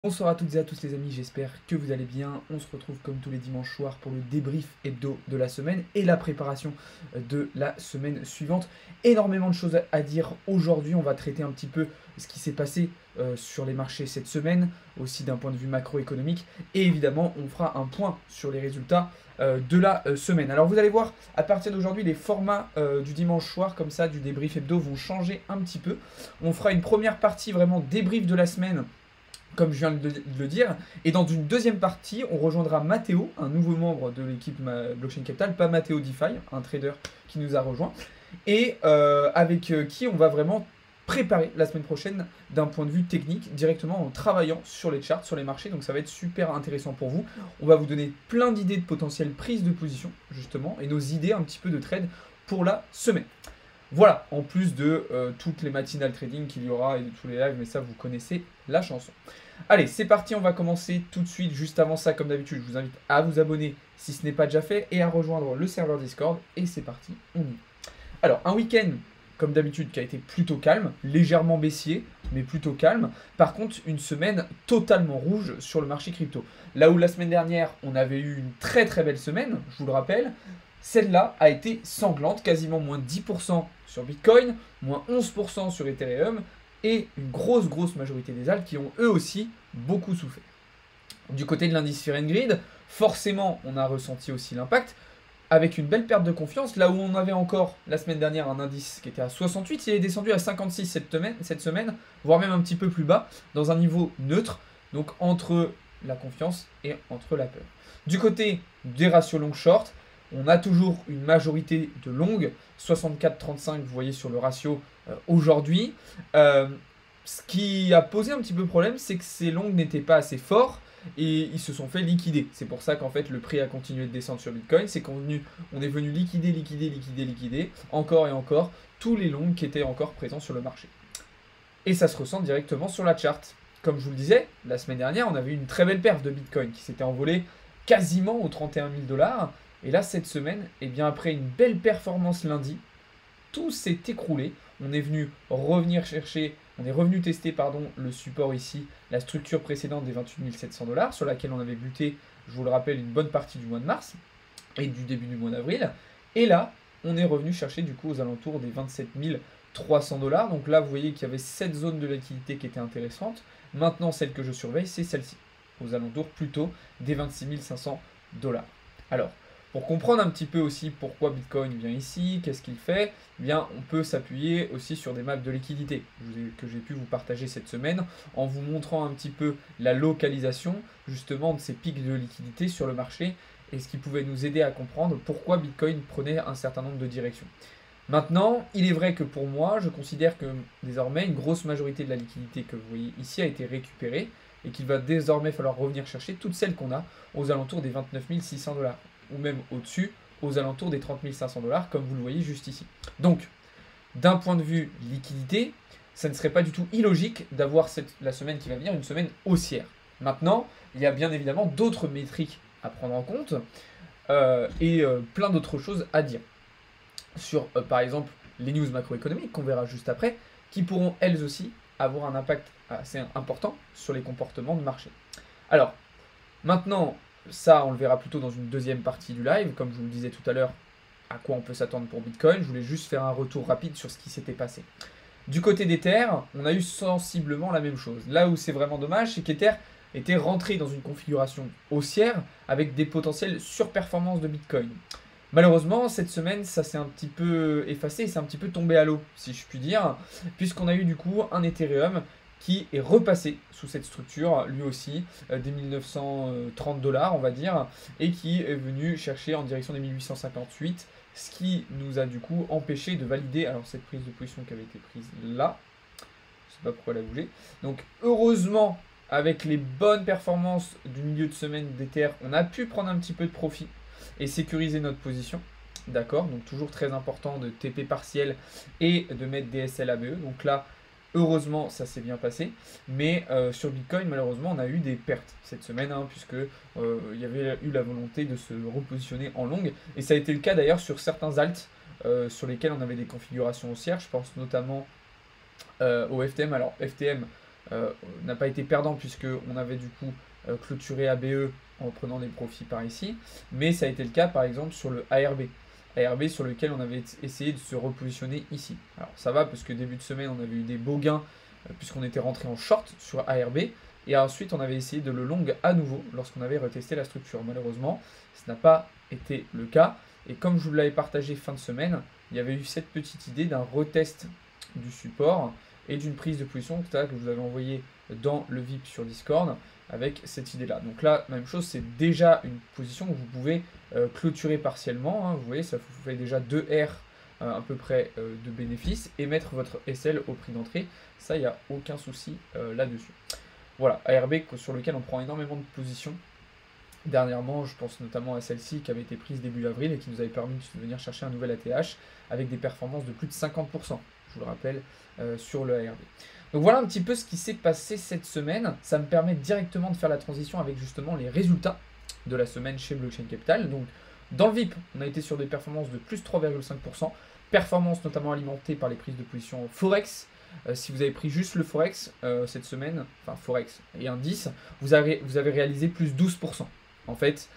Bonsoir à toutes et à tous les amis, j'espère que vous allez bien. On se retrouve comme tous les dimanches soirs pour le débrief hebdo de la semaine et la préparation de la semaine suivante. Énormément de choses à dire aujourd'hui, on va traiter un petit peu ce qui s'est passé sur les marchés cette semaine, aussi d'un point de vue macroéconomique. Et évidemment, on fera un point sur les résultats de la semaine. Alors vous allez voir, à partir d'aujourd'hui, les formats du dimanche soir, comme ça, du débrief hebdo vont changer un petit peu. On fera une première partie vraiment débrief de la semaine, comme je viens de le dire. Et dans une deuxième partie, on rejoindra Matteo, un nouveau membre de l'équipe Blockchain Capital, pas Matteo DeFi, un trader qui nous a rejoint, et avec qui on va vraiment préparer la semaine prochaine d'un point de vue technique, directement en travaillant sur les charts, sur les marchés. Donc ça va être super intéressant pour vous. On va vous donner plein d'idées de potentielles prises de position, justement, et nos idées un petit peu de trade pour la semaine. Voilà, en plus de toutes les matinales trading qu'il y aura et de tous les lives, mais ça vous connaissez la chanson. Allez, c'est parti, on va commencer tout de suite. Juste avant ça, comme d'habitude, je vous invite à vous abonner si ce n'est pas déjà fait et à rejoindre le serveur Discord. Et c'est parti, on y va. Alors, un week-end, comme d'habitude, qui a été plutôt calme, légèrement baissier, mais plutôt calme. Par contre, une semaine totalement rouge sur le marché crypto. Là où la semaine dernière, on avait eu une très très belle semaine, je vous le rappelle, celle-là a été sanglante, quasiment moins 10% sur Bitcoin, moins 11% sur Ethereum, et une grosse majorité des altcoins qui ont eux aussi beaucoup souffert. Du côté de l'indice Fear and Greed, forcément on a ressenti aussi l'impact, avec une belle perte de confiance, là où on avait encore la semaine dernière un indice qui était à 68, il est descendu à 56 cette semaine, voire même un petit peu plus bas, dans un niveau neutre, donc entre la confiance et entre la peur. Du côté des ratios long-short, on a toujours une majorité de longues, 64-35, vous voyez sur le ratio aujourd'hui. Ce qui a posé un petit peu problème, c'est que ces longues n'étaient pas assez forts et ils se sont fait liquider. C'est pour ça qu'en fait le prix a continué de descendre sur Bitcoin, c'est qu'on est venu liquider, encore et encore, tous les longues qui étaient encore présents sur le marché. Et ça se ressent directement sur la charte. Comme je vous le disais, la semaine dernière, on avait eu une très belle perf de Bitcoin qui s'était envolée quasiment aux 31 000 $. Et là, cette semaine, eh bien, après une belle performance lundi, tout s'est écroulé. On est revenu tester le support ici, la structure précédente des 28 700 $, sur laquelle on avait buté, je vous le rappelle, une bonne partie du mois de mars et du début du mois d'avril. Et là, on est revenu chercher du coup aux alentours des 27 300 $. Donc là, vous voyez qu'il y avait cette zone de liquidité qui était intéressante. Maintenant, celle que je surveille, c'est celle-ci, aux alentours plutôt des 26 500 $. Alors, pour comprendre un petit peu aussi pourquoi Bitcoin vient ici, qu'est-ce qu'il fait, eh bien, on peut s'appuyer aussi sur des maps de liquidité que j'ai pu vous partager cette semaine en vous montrant un petit peu la localisation justement de ces pics de liquidité sur le marché et ce qui pouvait nous aider à comprendre pourquoi Bitcoin prenait un certain nombre de directions. Maintenant, il est vrai que pour moi, je considère que désormais une grosse majorité de la liquidité que vous voyez ici a été récupérée et qu'il va désormais falloir revenir chercher toutes celles qu'on a aux alentours des 29 600 $. Ou même au-dessus, aux alentours des 30 500 $, comme vous le voyez juste ici. Donc, d'un point de vue liquidité, ça ne serait pas du tout illogique d'avoir la semaine qui va venir une semaine haussière. Maintenant, il y a bien évidemment d'autres métriques à prendre en compte et plein d'autres choses à dire. Sur, par exemple, les news macroéconomiques qu'on verra juste après, qui pourront elles aussi avoir un impact assez important sur les comportements de marché. Alors, maintenant, ça, on le verra plutôt dans une deuxième partie du live, comme je vous le disais tout à l'heure, à quoi on peut s'attendre pour Bitcoin. Je voulais juste faire un retour rapide sur ce qui s'était passé. Du côté d'Ether, on a eu sensiblement la même chose. Là où c'est vraiment dommage, c'est qu'Ether était rentré dans une configuration haussière avec des potentielles surperformances de Bitcoin. Malheureusement, cette semaine, ça s'est un petit peu effacé, c'est un petit peu tombé à l'eau, si je puis dire, puisqu'on a eu du coup un Ethereum qui est repassé sous cette structure, lui aussi, des 1930 $, on va dire, et qui est venu chercher en direction des 1858, ce qui nous a du coup empêché de valider, alors cette prise de position qui avait été prise là, je ne sais pas pourquoi elle a bougé, donc heureusement, avec les bonnes performances du milieu de semaine d'Ether, on a pu prendre un petit peu de profit et sécuriser notre position. D'accord, donc toujours très important de TP partiel et de mettre des SLABE, donc là, heureusement, ça s'est bien passé, mais sur Bitcoin, malheureusement, on a eu des pertes cette semaine, puisque il y avait eu la volonté de se repositionner en longue, et ça a été le cas d'ailleurs sur certains alts sur lesquels on avait des configurations haussières. Je pense notamment au FTM. Alors FTM, n'a pas été perdant puisqu'on avait du coup clôturé ABE en prenant des profits par ici. Mais ça a été le cas par exemple sur le ARB. ARB sur lequel on avait essayé de se repositionner ici. Alors ça va parce que début de semaine on avait eu des beaux gains puisqu'on était rentré en short sur ARB. Et ensuite on avait essayé de le long à nouveau lorsqu'on avait retesté la structure. Malheureusement, ce n'a pas été le cas. Et comme je vous l'avais partagé fin de semaine, il y avait eu cette petite idée d'un retest du support et d'une prise de position que je vous avais envoyé dans le VIP sur Discord avec cette idée-là. Donc là, même chose, c'est déjà une position que vous pouvez clôturer partiellement. Hein. Vous voyez, ça vous fait déjà 2 R à peu près de bénéfices et mettre votre SL au prix d'entrée. Ça, il n'y a aucun souci là-dessus. Voilà, ARB sur lequel on prend énormément de positions. Dernièrement, je pense notamment à celle-ci qui avait été prise début avril et qui nous avait permis de venir chercher un nouvel ATH avec des performances de plus de 50%, je vous le rappelle, sur le ARB. Donc voilà un petit peu ce qui s'est passé cette semaine. Ça me permet directement de faire la transition avec justement les résultats de la semaine chez Blockchain Capital. Donc dans le VIP, on a été sur des performances de plus 3,5%, performances notamment alimentées par les prises de position Forex. Si vous avez pris juste le Forex cette semaine, enfin Forex et indice, vous avez réalisé plus 12%. En fait,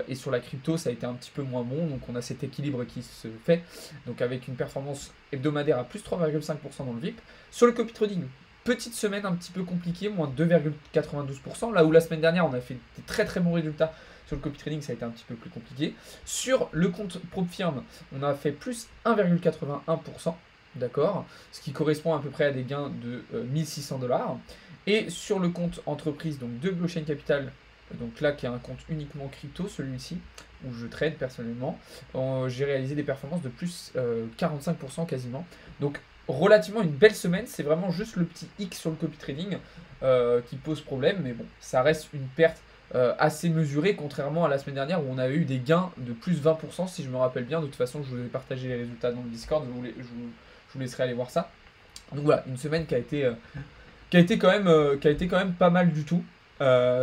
et sur la crypto, ça a été un petit peu moins bon, donc on a cet équilibre qui se fait, donc avec une performance hebdomadaire à plus 3,5% dans le VIP. Sur le copy trading, petite semaine un petit peu compliquée, moins 2,92%, là où la semaine dernière on a fait des très très bons résultats. Sur le copy trading, ça a été un petit peu plus compliqué. Sur le compte PropFirm, on a fait plus 1,81%, d'accord, ce qui correspond à peu près à des gains de 1600 $. Et sur le compte entreprise donc de Blockchain Capital, donc là qui est un compte uniquement crypto, celui-ci, où je trade personnellement, j'ai réalisé des performances de plus 45% quasiment. Donc relativement une belle semaine, c'est vraiment juste le petit X sur le copy trading qui pose problème, mais bon, ça reste une perte assez mesurée, contrairement à la semaine dernière où on a eu des gains de plus 20% si je me rappelle bien. De toute façon, je vous ai partagé les résultats dans le Discord, je vous laisserai aller voir ça. Donc voilà, une semaine qui a été quand même pas mal du tout.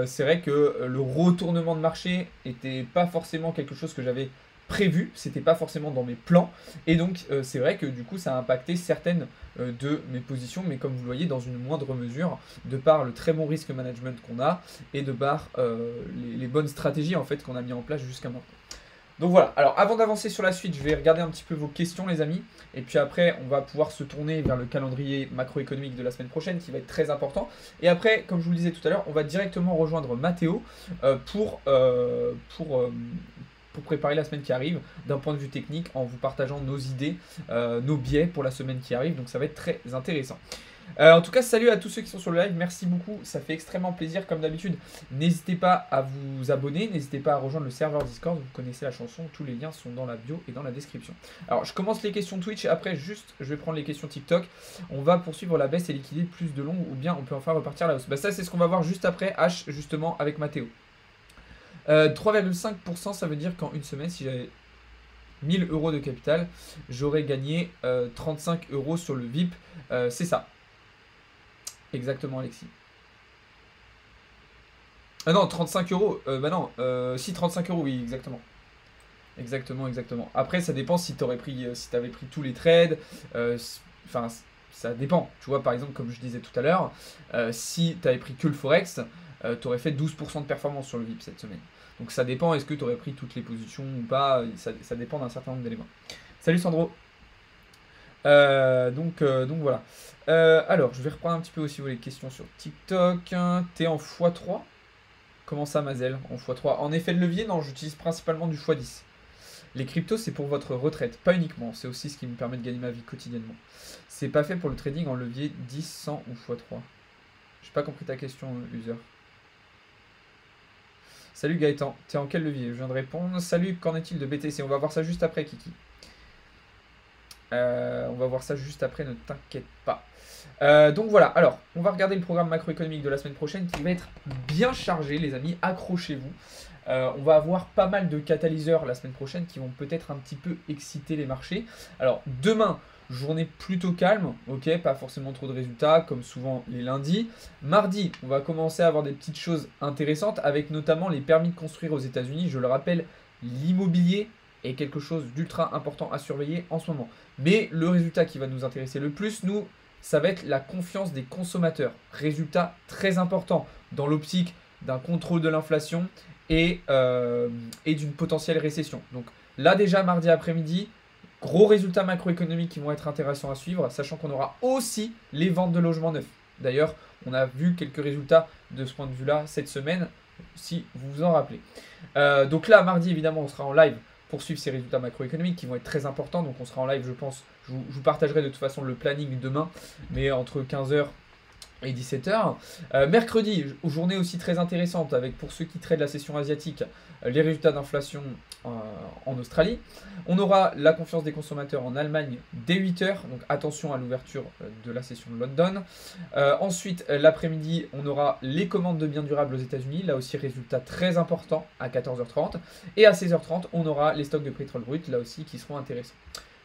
C'est vrai que le retournement de marché n'était pas forcément quelque chose que j'avais prévu, c'était pas forcément dans mes plans, et donc c'est vrai que du coup ça a impacté certaines de mes positions, mais comme vous le voyez dans une moindre mesure, de par le très bon risque management qu'on a, et de par les bonnes stratégies en fait qu'on a mis en place jusqu'à maintenant. Donc voilà, alors avant d'avancer sur la suite, je vais regarder un petit peu vos questions les amis, et puis après on va pouvoir se tourner vers le calendrier macroéconomique de la semaine prochaine qui va être très important. Et après, comme je vous le disais tout à l'heure, on va directement rejoindre Mathéo pour préparer la semaine qui arrive d'un point de vue technique en vous partageant nos idées, nos biais pour la semaine qui arrive, donc ça va être très intéressant. En tout cas, salut à tous ceux qui sont sur le live, merci beaucoup, ça fait extrêmement plaisir comme d'habitude. N'hésitez pas à vous abonner, n'hésitez pas à rejoindre le serveur Discord, vous connaissez la chanson, tous les liens sont dans la bio et dans la description. Alors je commence les questions Twitch et après juste je vais prendre les questions TikTok. On va poursuivre la baisse et liquider plus de long ou bien on peut enfin repartir à la hausse. Bah ça c'est ce qu'on va voir juste après H justement avec Mathéo. 3,5% ça veut dire qu'en une semaine si j'avais 1000 € de capital, j'aurais gagné 35 € sur le VIP, c'est ça. Exactement Alexis. Ah non, 35 €, bah non, si 35 €, oui, exactement. Exactement. Après, ça dépend si t'avais pris tous les trades, enfin, ça dépend. Tu vois, par exemple, comme je disais tout à l'heure, si tu avais pris que le Forex, tu aurais fait 12% de performance sur le VIP cette semaine. Donc ça dépend, est-ce que tu aurais pris toutes les positions ou pas, ça dépend d'un certain nombre d'éléments. Salut Sandro. Donc voilà. Alors, je vais reprendre un petit peu aussi les questions sur TikTok. T'es en x3? Comment ça, Mazel? En x3? En effet de levier, non, j'utilise principalement du x10. Les cryptos, c'est pour votre retraite, pas uniquement. C'est aussi ce qui me permet de gagner ma vie quotidiennement. C'est pas fait pour le trading en levier 10, 100 ou x3. J'ai pas compris ta question, user. Salut Gaëtan, t'es en quel levier? Je viens de répondre. Salut, qu'en est-il de BTC? On va voir ça juste après, Kiki. On va voir ça juste après, ne t'inquiète pas. Donc voilà, alors on va regarder le programme macroéconomique de la semaine prochaine qui va être bien chargé les amis, accrochez-vous. On va avoir pas mal de catalyseurs la semaine prochaine qui vont peut-être un petit peu exciter les marchés. Alors demain, journée plutôt calme, ok, pas forcément trop de résultats comme souvent les lundis. Mardi, on va commencer à avoir des petites choses intéressantes avec notamment les permis de construire aux États-Unis. Je le rappelle, l'immobilier est quelque chose d'ultra important à surveiller en ce moment. Mais le résultat qui va nous intéresser le plus, nous, ça va être la confiance des consommateurs. Résultat très important dans l'optique d'un contrôle de l'inflation et d'une potentielle récession. Donc là déjà, mardi après-midi, gros résultats macroéconomiques qui vont être intéressants à suivre, sachant qu'on aura aussi les ventes de logements neufs. D'ailleurs, on a vu quelques résultats de ce point de vue-là cette semaine, si vous vous en rappelez. Donc là, mardi, évidemment, on sera en live pour suivre ces résultats macroéconomiques qui vont être très importants. Donc on sera en live, je pense, je vous partagerai de toute façon le planning demain, mais entre 15h et 17h. Mercredi, journée aussi très intéressante avec, pour ceux qui traitent la session asiatique, les résultats d'inflation en Australie. On aura la confiance des consommateurs en Allemagne dès 8h, donc attention à l'ouverture de la session de London. Ensuite, l'après-midi, on aura les commandes de biens durables aux États-Unis, là aussi résultat très important à 14h30. Et à 16h30, on aura les stocks de pétrole brut, là aussi qui seront intéressants.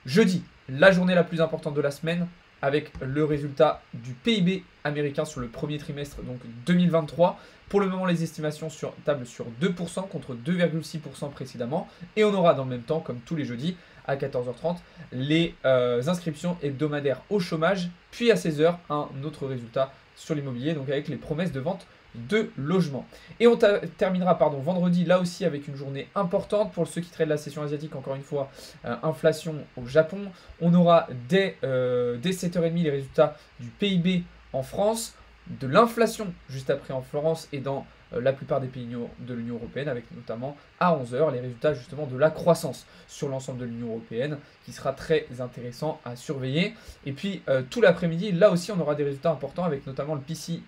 Jeudi, la journée la plus importante de la semaine, avec le résultat du PIB américain sur le premier trimestre donc 2023. Pour le moment, les estimations tablent sur 2% contre 2,6% précédemment. Et on aura dans le même temps, comme tous les jeudis, à 14h30, les inscriptions hebdomadaires au chômage. Puis à 16h, un autre résultat sur l'immobilier, donc avec les promesses de vente de logement. Et on terminera vendredi, là aussi avec une journée importante pour ceux qui traitent la session asiatique, encore une fois, inflation au Japon. On aura dès 7h30 les résultats du PIB en France, de l'inflation juste après en Florence et dans la plupart des pays de l'Union européenne, avec notamment à 11h les résultats justement de la croissance sur l'ensemble de l'Union européenne, qui sera très intéressant à surveiller. Et puis tout l'après-midi, là aussi on aura des résultats importants avec notamment le PCE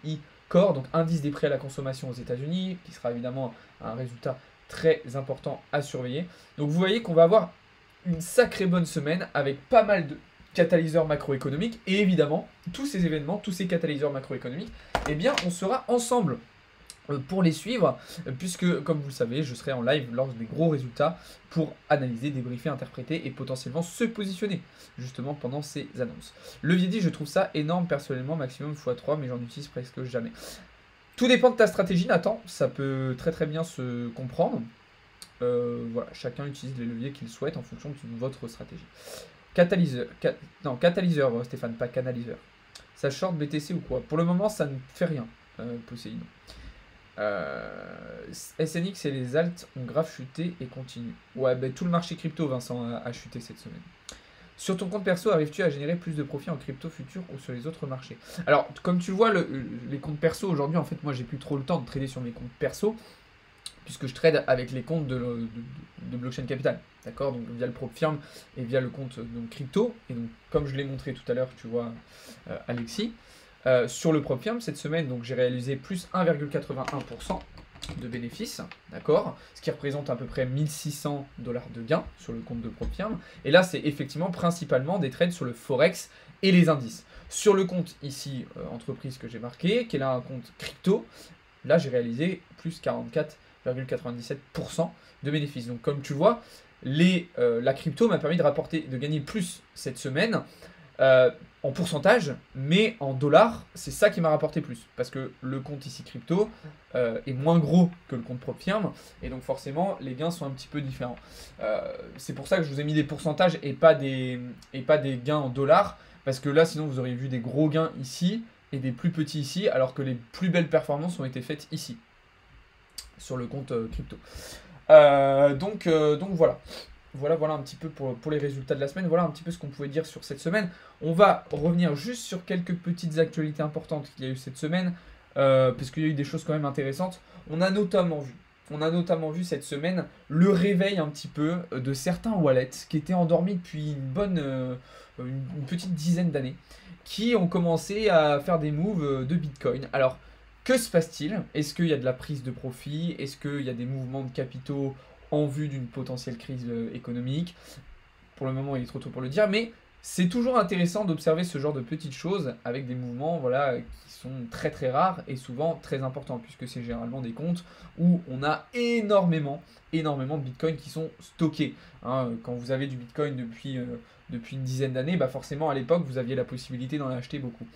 Core, donc indice des prix à la consommation aux États-Unis, qui sera évidemment un résultat très important à surveiller. Donc vous voyez qu'on va avoir une sacrée bonne semaine avec pas mal de catalyseurs macroéconomiques et évidemment tous ces événements, tous ces catalyseurs macroéconomiques, eh bien on sera ensemble pour les suivre, puisque comme vous le savez, je serai en live lors des gros résultats pour analyser, débriefer, interpréter et potentiellement se positionner justement pendant ces annonces. Levier 10, je trouve ça énorme personnellement, maximum x3, mais j'en utilise presque jamais. Tout dépend de ta stratégie, Nathan, ça peut très très bien se comprendre. Voilà, chacun utilise les leviers qu'il souhaite en fonction de votre stratégie. Catalyseur, Stéphane, pas canaliseur. Ça short BTC ou quoi? Pour le moment, ça ne fait rien, Poséidon. SNX et les alts ont grave chuté et continuent. Ouais, ben, tout le marché crypto, Vincent, a chuté cette semaine. Sur ton compte perso, arrives-tu à générer plus de profit en crypto futur ou sur les autres marchés? Alors, comme tu le vois, les comptes perso, aujourd'hui, en fait, moi, j'ai plus trop le temps de trader sur mes comptes perso, puisque je trade avec les comptes de Blockchain Capital, d'accord? Donc via le propre firme et via le compte donc, crypto. Et donc, comme je l'ai montré tout à l'heure, tu vois, Alexis, sur le propre firme, cette semaine, donc j'ai réalisé plus 1,81% de bénéfices, d'accord? Ce qui représente à peu près 1600 $ de gains sur le compte de propre firme. Et là, c'est effectivement principalement des trades sur le Forex et les indices. Sur le compte ici, entreprise que j'ai marqué, qui est là un compte crypto, là j'ai réalisé plus 44,97% de bénéfices. Donc comme tu vois, la crypto m'a permis de gagner plus cette semaine en pourcentage, mais en dollars, c'est ça qui m'a rapporté plus. Parce que le compte ici crypto est moins gros que le compte propre firme, et donc forcément les gains sont un petit peu différents. C'est pour ça que je vous ai mis des pourcentages et pas des gains en dollars, parce que là sinon vous auriez vu des gros gains ici et des plus petits ici, alors que les plus belles performances ont été faites ici, sur le compte crypto. Donc voilà. Voilà un petit peu pour les résultats de la semaine. Voilà un petit peu ce qu'on pouvait dire sur cette semaine. On va revenir juste sur quelques petites actualités importantes qu'il y a eu cette semaine, parce qu'il y a eu des choses quand même intéressantes. On a notamment vu cette semaine le réveil un petit peu de certains wallets qui étaient endormis depuis une petite dizaine d'années, qui ont commencé à faire des moves de Bitcoin. Alors, que se passe-t-il? Est-ce qu'il y a de la prise de profit? Est-ce qu'il y a des mouvements de capitaux en vue d'une potentielle crise économique? Pour le moment, il est trop tôt pour le dire, mais c'est toujours intéressant d'observer ce genre de petites choses avec des mouvements qui sont très très rares et souvent très importants, puisque c'est généralement des comptes où on a énormément de Bitcoin qui sont stockés. Hein. Quand vous avez du Bitcoin depuis une dizaine d'années, bah forcément à l'époque vous aviez la possibilité d'en acheter beaucoup.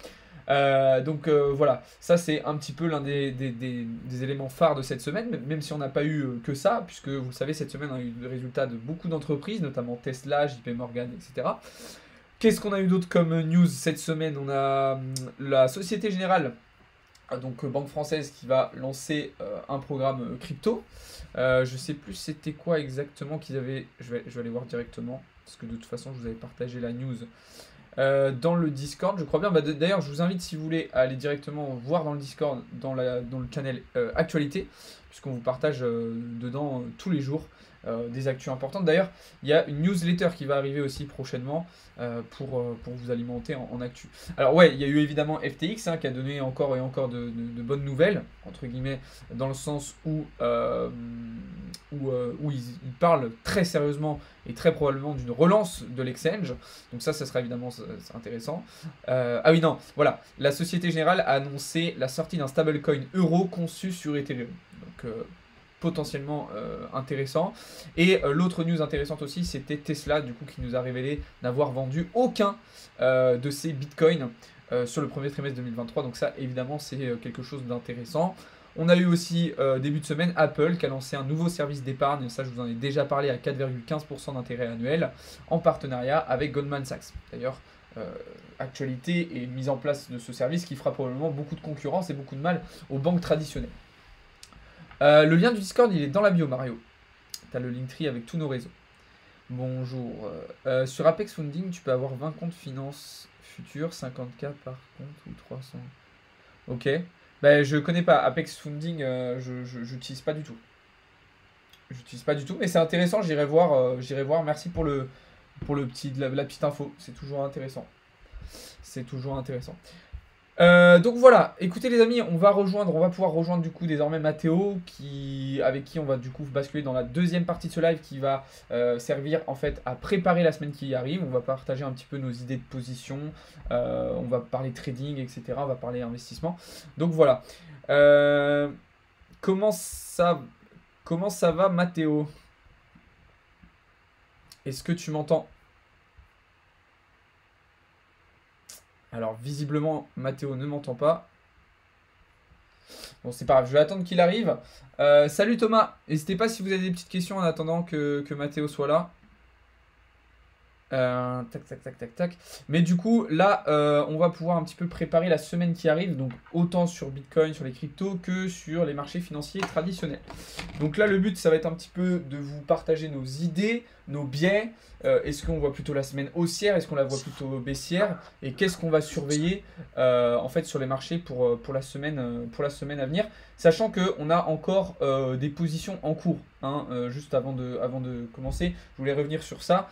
Voilà, ça c'est un petit peu l'un des éléments phares de cette semaine, même si on n'a pas eu que ça, puisque vous le savez, cette semaine on a eu le résultat de beaucoup d'entreprises, notamment Tesla, JP Morgan, etc., Qu'est-ce qu'on a eu d'autre comme news cette semaine? On a la Société Générale, donc Banque Française, qui va lancer un programme crypto. Je sais plus c'était quoi exactement qu'ils avaient. Je vais aller voir directement, parce que de toute façon, je vous avais partagé la news dans le Discord, je crois bien. Bah, d'ailleurs, je vous invite, si vous voulez, à aller directement voir dans le Discord, dans le channel Actualité, puisqu'on vous partage dedans tous les jours des actus importantes. D'ailleurs, il y a une newsletter qui va arriver aussi prochainement pour vous alimenter en actu. Alors ouais, il y a eu évidemment FTX qui a donné encore et encore de bonnes nouvelles, entre guillemets, dans le sens où ils parlent très sérieusement et très probablement d'une relance de l'exchange. Donc ça sera évidemment intéressant. Ah oui, non, voilà. La Société Générale a annoncé la sortie d'un stablecoin euro conçu sur Ethereum. Donc potentiellement intéressant. Et l'autre news intéressante aussi, c'était Tesla, du coup, qui nous a révélé n'avoir vendu aucun de ses bitcoins sur le premier trimestre 2023. Donc ça, évidemment, c'est quelque chose d'intéressant. On a eu aussi début de semaine Apple qui a lancé un nouveau service d'épargne, ça je vous en ai déjà parlé, à 4,15% d'intérêt annuel, en partenariat avec Goldman Sachs. D'ailleurs, actualité et mise en place de ce service qui fera probablement beaucoup de concurrence et beaucoup de mal aux banques traditionnelles. Le lien du Discord, il est dans la bio, Mario. Tu as le Linktree avec tous nos réseaux. Bonjour. Sur Apex Funding, tu peux avoir 20 comptes finances futures, 50K par compte ou 300. Ok. Ben, je connais pas. Apex Funding, je n'utilise pas du tout. J'utilise pas du tout, mais c'est intéressant, j'irai voir. Merci pour la petite info. C'est toujours intéressant. C'est toujours intéressant. Donc voilà, écoutez les amis, on va pouvoir rejoindre du coup désormais Mathéo, avec qui on va du coup basculer dans la deuxième partie de ce live qui va servir en fait à préparer la semaine qui arrive. On va partager un petit peu nos idées de position, on va parler trading, etc. On va parler investissement. Donc voilà. Comment ça va Mathéo? Est-ce que tu m'entends? Alors, visiblement, Mathéo ne m'entend pas. Bon, c'est pas grave, je vais attendre qu'il arrive. Salut Thomas, n'hésitez pas si vous avez des petites questions en attendant que Mathéo soit là. Tac. Mais du coup, là, on va pouvoir un petit peu préparer la semaine qui arrive. Donc, autant sur Bitcoin, sur les cryptos, que sur les marchés financiers traditionnels. Donc là, le but, ça va être un petit peu de vous partager nos idées, nos biais. Est-ce qu'on voit plutôt la semaine haussière? Est-ce qu'on la voit plutôt baissière? Et qu'est-ce qu'on va surveiller en fait sur les marchés pour la semaine à venir? Sachant qu'on a encore des positions en cours. Juste avant de commencer, je voulais revenir sur ça.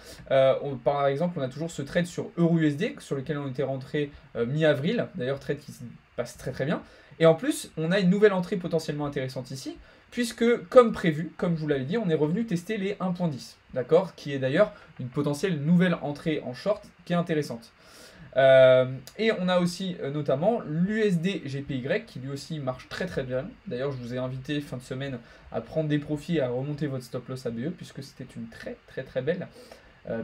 Par exemple, on a toujours ce trade sur EURUSD sur lequel on était rentré mi-avril. D'ailleurs, trade qui se passe très très bien. Et en plus, on a une nouvelle entrée potentiellement intéressante ici, puisque comme prévu, comme je vous l'avais dit, on est revenu tester les 1.10, d'accord, qui est d'ailleurs une potentielle nouvelle entrée en short qui est intéressante. Et on a aussi notamment l'USD GPY qui lui aussi marche très très bien. D'ailleurs, je vous ai invité fin de semaine à prendre des profits et à remonter votre stop loss ABE, puisque c'était une très très très belle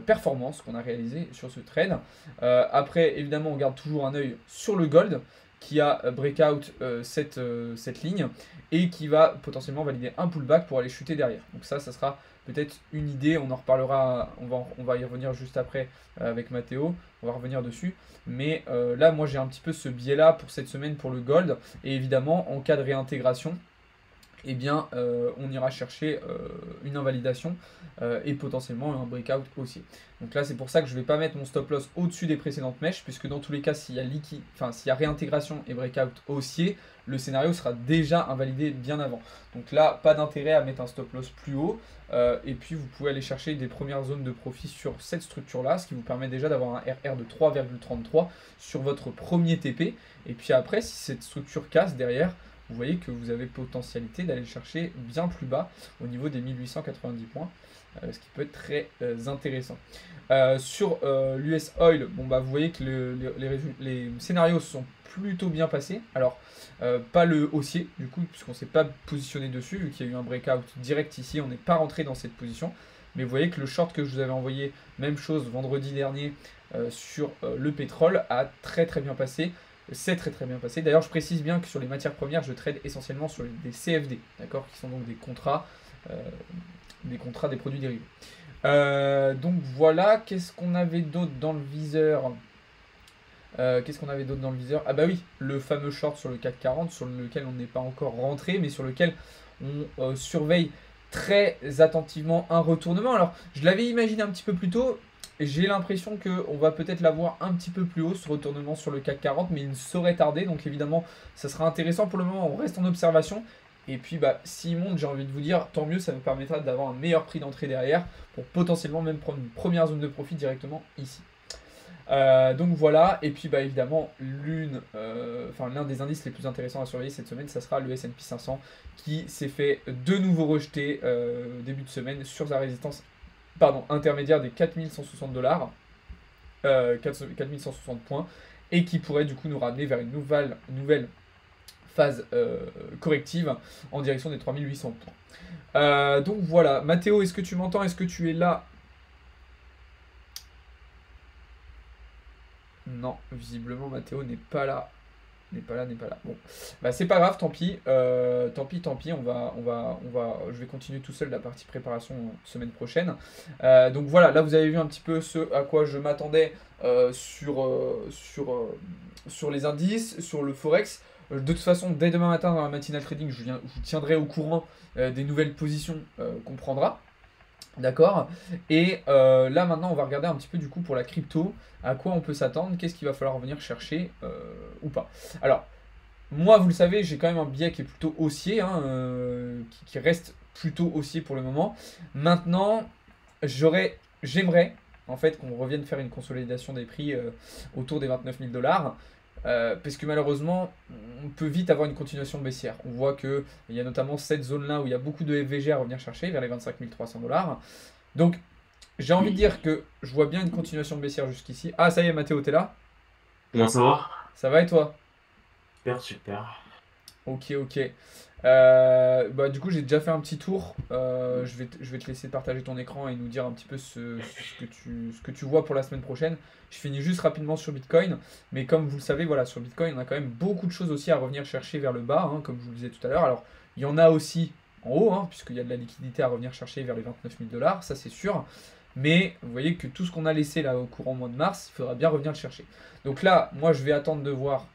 performance qu'on a réalisée sur ce trade. Après, évidemment, on garde toujours un œil sur le gold qui a breakout cette ligne et qui va potentiellement valider un pullback pour aller chuter derrière. Donc ça sera peut-être une idée, on en reparlera, on va y revenir juste après avec Mathéo, on va revenir dessus. Mais là, moi j'ai un petit peu ce biais-là pour cette semaine pour le gold. Et évidemment, en cas de réintégration, eh bien, on ira chercher une invalidation et potentiellement un breakout aussi. Donc là, c'est pour ça que je ne vais pas mettre mon stop loss au-dessus des précédentes mèches, puisque dans tous les cas, s'il y a réintégration et breakout haussier, le scénario sera déjà invalidé bien avant. Donc là, pas d'intérêt à mettre un stop loss plus haut. Et puis, vous pouvez aller chercher des premières zones de profit sur cette structure-là, ce qui vous permet déjà d'avoir un RR de 3,33 sur votre premier TP. Et puis après, si cette structure casse derrière, vous voyez que vous avez potentialité d'aller chercher bien plus bas au niveau des 1890 points, ce qui peut être très intéressant. Sur l'US Oil, bon, bah, vous voyez que les scénarios sont plutôt bien passés. Alors, pas le haussier, du coup, puisqu'on ne s'est pas positionné dessus, vu qu'il y a eu un breakout direct ici, on n'est pas rentré dans cette position. Mais vous voyez que le short que je vous avais envoyé, même chose vendredi dernier sur le pétrole, a très très bien passé. C'est très très bien passé. D'ailleurs, je précise bien que sur les matières premières, je trade essentiellement sur des CFD, d'accord, qui sont donc des contrats, des produits dérivés. Donc voilà, qu'est-ce qu'on avait d'autre dans le viseur? Qu'est-ce qu'on avait d'autre dans le viseur? Ah bah oui, le fameux short sur le CAC 40, sur lequel on n'est pas encore rentré, mais sur lequel on surveille très attentivement un retournement. Alors, je l'avais imaginé un petit peu plus tôt, et j'ai l'impression qu'on va peut-être l'avoir un petit peu plus haut, ce retournement sur le CAC 40, mais il ne saurait tarder, donc évidemment, ça sera intéressant. Pour le moment, on reste en observation. Et puis, bah, s'il monte, j'ai envie de vous dire, tant mieux, ça me permettra d'avoir un meilleur prix d'entrée derrière, pour potentiellement même prendre une première zone de profit directement ici. Donc voilà, et puis bah évidemment l'un des indices les plus intéressants à surveiller cette semaine, ça sera le S&P 500 qui s'est fait de nouveau rejeter début de semaine sur sa résistance intermédiaire des 4160 $, 4160 points, et qui pourrait du coup nous ramener vers une nouvelle phase corrective en direction des 3800 points. Donc voilà, Mathéo, est-ce que tu m'entends? Est-ce que tu es là? Non, visiblement Mathéo n'est pas là. N'est pas là, n'est pas là. Bon, bah c'est pas grave, tant pis. Tant pis. Je vais continuer tout seul la partie préparation semaine prochaine. Donc voilà, là vous avez vu un petit peu ce à quoi je m'attendais sur les indices, sur le forex. De toute façon, dès demain matin dans la matinale trading, je vous tiendrai au courant des nouvelles positions qu'on prendra. D'accord. Et là maintenant on va regarder un petit peu du coup pour la crypto, à quoi on peut s'attendre, qu'est-ce qu'il va falloir venir chercher ou pas. Alors moi vous le savez, j'ai quand même un biais qui est plutôt haussier, hein, qui reste plutôt haussier pour le moment. Maintenant j'aimerais en fait qu'on revienne faire une consolidation des prix autour des 29 000 $. Parce que malheureusement, on peut vite avoir une continuation baissière. On voit qu'il y a notamment cette zone-là où il y a beaucoup de FVG à revenir chercher, vers les 25 300 $. Donc, j'ai envie de dire que je vois bien une continuation baissière jusqu'ici. Ah, ça y est, Mathéo, t'es là? Comment ça va? Ça va et toi? Super, super. Ok, ok. Bah, du coup, j'ai déjà fait un petit tour. Je vais te laisser partager ton écran et nous dire un petit peu ce que tu vois pour la semaine prochaine. Je finis juste rapidement sur Bitcoin. Mais comme vous le savez, voilà, sur Bitcoin, on a quand même beaucoup de choses aussi à revenir chercher vers le bas, hein, comme je vous le disais tout à l'heure. Alors, il y en a aussi en haut, hein, puisqu'il y a de la liquidité à revenir chercher vers les 29 000 $, ça c'est sûr. Mais vous voyez que tout ce qu'on a laissé là au courant mois de mars, il faudra bien revenir le chercher. Donc là, moi, je vais attendre de voir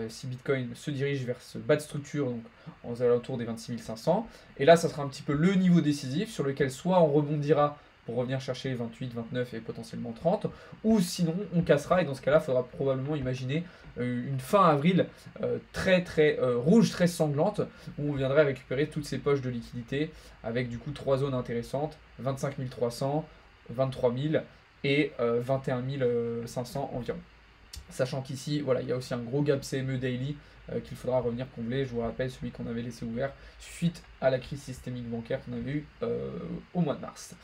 si Bitcoin se dirige vers ce bas de structure, donc aux alentours des 26 500. Et là, ça sera un petit peu le niveau décisif sur lequel soit on rebondira pour revenir chercher les 28, 29 et potentiellement 30, ou sinon on cassera, et dans ce cas-là, il faudra probablement imaginer une fin avril très très rouge, très sanglante, où on viendrait récupérer toutes ces poches de liquidité avec du coup trois zones intéressantes, 25 300, 23 000 et 21 500 environ. Sachant qu'ici, voilà, il y a aussi un gros gap CME daily qu'il faudra revenir combler. Je vous rappelle celui qu'on avait laissé ouvert suite à la crise systémique bancaire qu'on avait eue au mois de mars.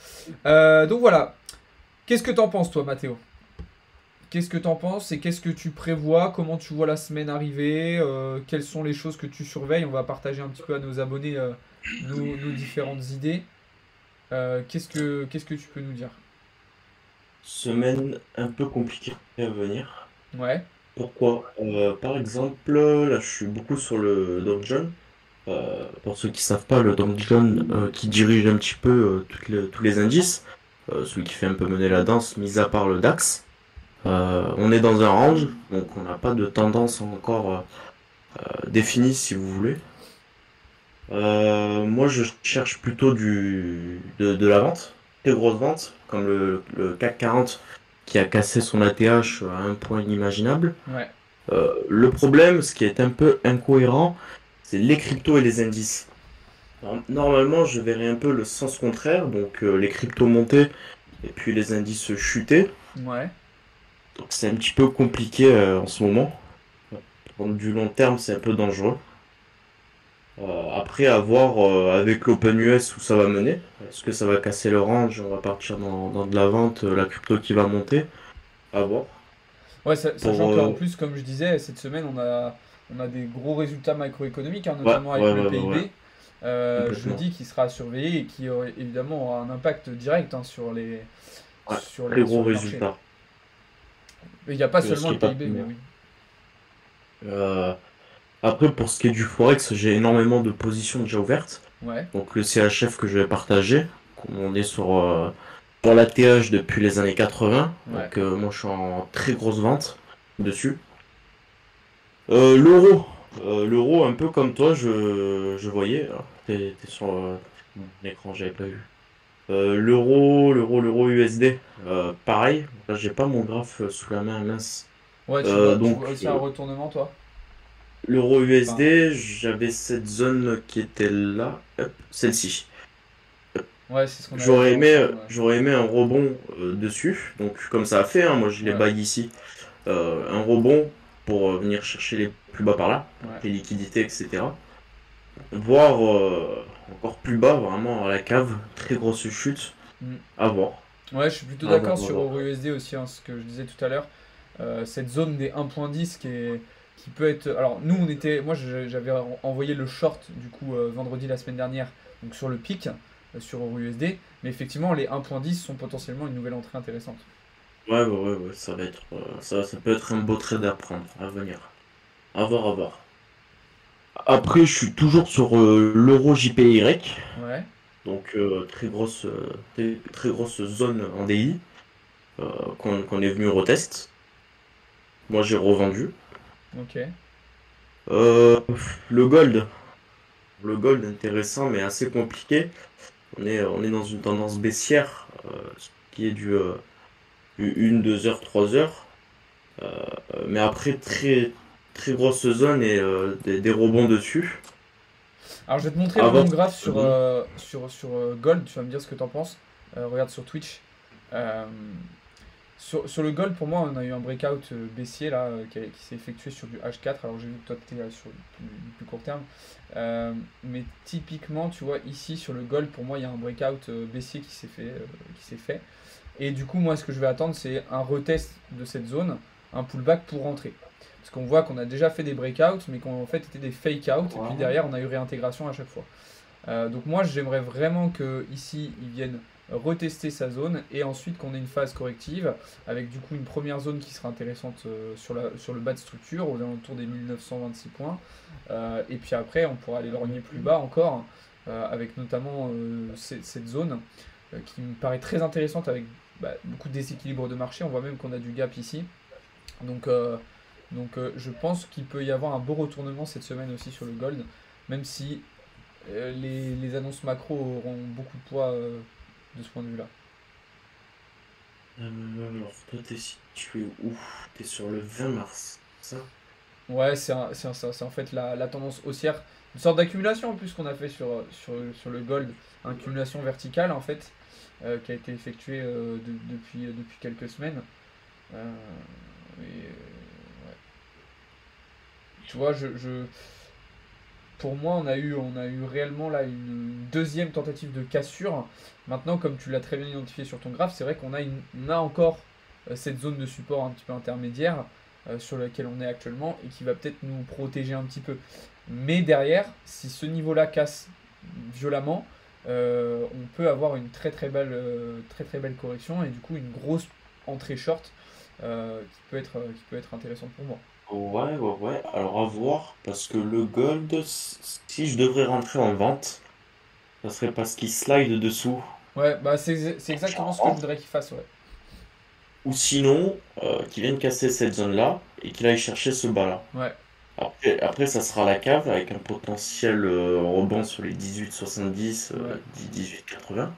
Donc voilà. Qu'est-ce que t'en penses, toi, Mathéo? Qu'est-ce que t'en penses et qu'est-ce que tu prévois? Comment tu vois la semaine arriver? Quelles sont les choses que tu surveilles? On va partager un petit peu à nos abonnés nos différentes idées. Qu'est-ce que tu peux nous dire? Semaine un peu compliquée à venir. Ouais, Pourquoi? Par exemple, là, je suis beaucoup sur le Dow Jones. Pour ceux qui savent pas, le Dow Jones qui dirige un petit peu tous les indices, celui qui fait un peu mener la danse, mis à part le DAX. On est dans un range, donc on n'a pas de tendance encore définie, si vous voulez. Moi, je cherche plutôt de la vente, des grosses ventes, comme le CAC 40 qui a cassé son ATH à un point inimaginable. ouais, Le problème, ce qui est un peu incohérent, c'est les cryptos et les indices. Alors, normalement, je verrais un peu le sens contraire, donc les cryptos monter et puis les indices chuter. ouais. Donc c'est un petit peu compliqué en ce moment. Pour du long terme, c'est un peu dangereux. Après, à voir avec l'Open US où ça va mener. Est-ce que ça va casser le range? On va partir dans de la vente, la crypto qui va monter. À voir. Ouais, sachant Pour, qu'en plus, comme je disais, cette semaine, on a des gros résultats macroéconomiques, hein, ouais, notamment avec ouais, le ouais, ouais, ouais, PIB, complètement. jeudi, qui sera à surveiller et qui évidemment aura un impact direct, hein, Ouais, très gros sur les marchés. résultat. Mais il n'y a pas Ce seulement qui le est pas PIB, plus mais mal. oui. Euh, Après, pour ce qui est du Forex, j'ai énormément de positions déjà ouvertes. Ouais, Donc le CHF que je vais partager, on est sur pour la TH depuis les années 80. Ouais. Donc moi je suis en très grosse vente dessus. L'euro. L'euro, un peu comme toi, je voyais. Alors, t'es sur mon écran, j'avais pas vu. L'euro USD. Pareil. Là, j'ai pas mon graphe sous la main, mince. Ouais, tu Donc, vois aussi un retournement, toi? l'euro Enfin, USD, j'avais cette zone qui était là. Hop, celle-ci. ouais, c'est ce qu'on avait vu ensemble. Ouais. J'aurais aimé un rebond dessus. Donc, comme ça a fait, hein, moi je les Ouais, baille ici. Un rebond pour venir chercher les plus bas par là, ouais. les liquidités, etc. Voire encore plus bas, vraiment à la cave, très grosse chute, Mm. à voir. Ouais, je suis plutôt À voir, d'accord à sur voir. EURUSD aussi, hein, ce que je disais tout à l'heure. Cette zone des 1.10 qui peut être. Alors, nous, on était. Moi, j'avais envoyé le short, du coup, vendredi la semaine dernière, donc sur le pic, sur EURUSD. Mais effectivement, les 1.10 sont potentiellement une nouvelle entrée intéressante. Ouais, ça va être, ça peut être un beau trade à prendre, à venir. À voir, à voir. Après, je suis toujours sur l'euro JPY, Ouais, donc très grosse zone en DI qu'on est venu retest. Moi, j'ai revendu. ok. Euh, le gold. Le gold intéressant mais assez compliqué. On est dans une tendance baissière qui est du 1, 2 heures, 3 heures. Mais après, très grosse zone et des rebonds dessus. Alors, je vais te montrer À moi voir mon ce que graphe ça sur, donne. Gold, tu vas me dire ce que t'en penses. Regarde sur Twitch. Euh, sur le Gold, pour moi, on a eu un breakout baissier là, qui s'est effectué sur du H4. Alors j'ai vu que toi, tu étais sur du plus court terme. Mais typiquement, tu vois, ici sur le Gold, pour moi, il y a un breakout baissier qui s'est fait. Et du coup, moi, ce que je vais attendre, c'est un retest de cette zone, un pullback pour rentrer. Parce qu'on voit qu'on a déjà fait des breakouts, mais qu'en fait, étaient des fake-out. Et puis Ouais. derrière, on a eu réintégration à chaque fois. Donc moi j'aimerais vraiment que ici ils viennent retester sa zone et ensuite qu'on ait une phase corrective avec du coup une première zone qui sera intéressante sur le bas de structure aux alentours des 1926 points. Et puis après on pourra aller lorgner plus bas encore avec notamment cette zone qui me paraît très intéressante avec beaucoup de déséquilibre de marché. On voit même qu'on a du gap ici. Donc, je pense qu'il peut y avoir un beau retournement cette semaine aussi sur le gold, même si les annonces macro auront beaucoup de poids de ce point de vue-là. Alors, toi, t'es situé où? T'es sur le 20 mars, ça? Ouais, c'est en fait la tendance haussière, une sorte d'accumulation en plus qu'on a fait sur le gold, une accumulation verticale en fait, qui a été effectuée depuis quelques semaines. Euh, ouais. Tu vois, pour moi, on a eu réellement là une deuxième tentative de cassure. Maintenant, comme tu l'as très bien identifié sur ton graphe, c'est vrai qu'on a encore cette zone de support un petit peu intermédiaire sur laquelle on est actuellement et qui va peut-être nous protéger un petit peu. Mais derrière, si ce niveau-là casse violemment, on peut avoir une très très belle correction et du coup une grosse entrée short qui peut être intéressante pour moi. Ouais. Alors, à voir, parce que le gold, si je devrais rentrer en vente, ça serait parce qu'il slide dessous. Ouais, bah c'est exactement ce que je voudrais qu'il fasse, ouais. Ou sinon, qu'il vienne casser cette zone-là et qu'il aille chercher ce bas-là. Ouais. Après, ça sera la cave avec un potentiel rebond sur les 18,70, Ouais. 18,80.